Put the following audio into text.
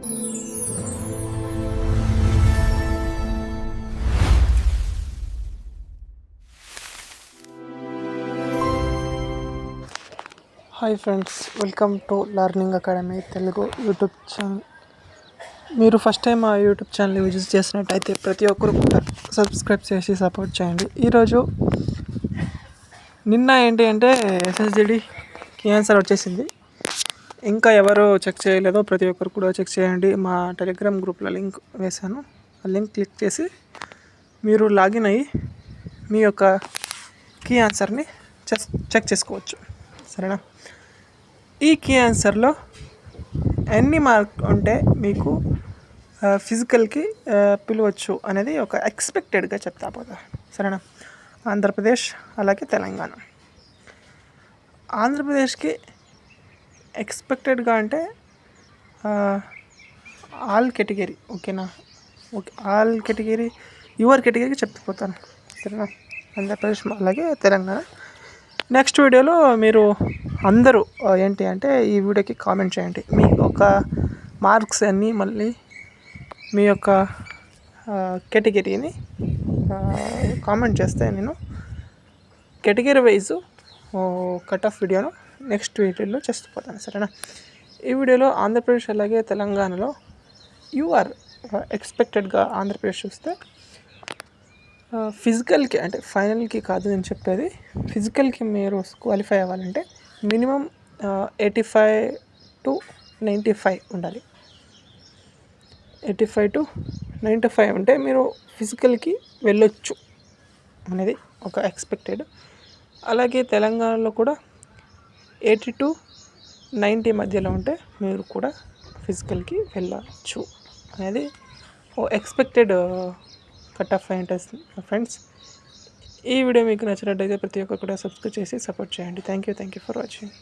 Hi friends, welcome to learning academy Telugu YouTube channel. మీరు first time ఆ YouTube ఛానల్ని visit చేసినట్టయితే ప్రతి ఒక్కరు కూడా సబ్స్క్రైబ్ చేసి సపోర్ట్ చేయండి. ఈరోజు నిన్న ఏంటి అంటే ఎస్ఎస్జిడికి ఆన్సర్ వచ్చేసింది. ఇంకా ఎవరు చెక్ చేయలేదో ప్రతి ఒక్కరు కూడా చెక్ చేయండి. మా టెలిగ్రామ్ గ్రూప్లో లింక్ వేశాను. ఆ లింక్ క్లిక్ చేసి మీరు లాగిన్ అయ్యి మీ యొక్క కీ ఆన్సర్ని చెక్ చేసుకోవచ్చు. సరేనా? ఈ కీ ఆన్సర్లో ఎన్ని మార్క్ ఉంటే మీకు ఫిజికల్కి పిలవచ్చు అనేది ఒక ఎక్స్పెక్టెడ్గా చెప్తా పోతా. సరేనా? ఆంధ్రప్రదేశ్ అలాగే తెలంగాణ. ఆంధ్రప్రదేశ్కి ఎక్స్పెక్టెడ్గా అంటే ఆల్ కేటగిరీ. ఓకేనా? ఓకే, ఆల్ కేటగిరీ యువర్ కేటగిరీకి చెప్తాను. సరేనా? ఆంధ్రప్రదేశ్ అలాగే తెలంగాణ. నెక్స్ట్ వీడియోలో మీరు అందరూ ఏంటి అంటే ఈ వీడియోకి కామెంట్ చేయండి మీ యొక్క మార్క్స్ అన్నీ, మళ్ళీ మీ యొక్క కేటగిరీని కామెంట్ చేస్తే నేను కేటగిరీ వైజు కట్ ఆఫ్ వీడియోను నెక్స్ట్ వీడియోలో చేస్తుపోతాను. సరేనా? ఈ వీడియోలో ఆంధ్రప్రదేశ్ అలాగే తెలంగాణలో యూఆర్ ఎక్స్పెక్టెడ్గా ఆంధ్రప్రదేశ్ చూస్తే ఫిజికల్కి అంటే ఫైనల్కి కాదు నేను చెప్పేది, ఫిజికల్కి మీరు క్వాలిఫై అవ్వాలంటే మినిమం 85 to 95 ఉండాలి. 85 to 95 ఉంటే మీరు ఫిజికల్కి వెళ్ళొచ్చు అనేది ఒక ఎక్స్పెక్టెడ్. అలాగే తెలంగాణలో కూడా 80 to 90 మధ్యలో ఉంటే మీరు కూడా ఫిజికల్కి వెళ్ళచ్చు అనేది ఓ ఎక్స్పెక్టెడ్ కట్ ఆఫ్ ఉంటుంది ఫ్రెండ్స్. ఈ వీడియో మీకు నచ్చినట్టయితే ప్రతి ఒక్కరు కూడా సబ్స్క్రైబ్ చేసి సపోర్ట్ చేయండి. Thank you for watching.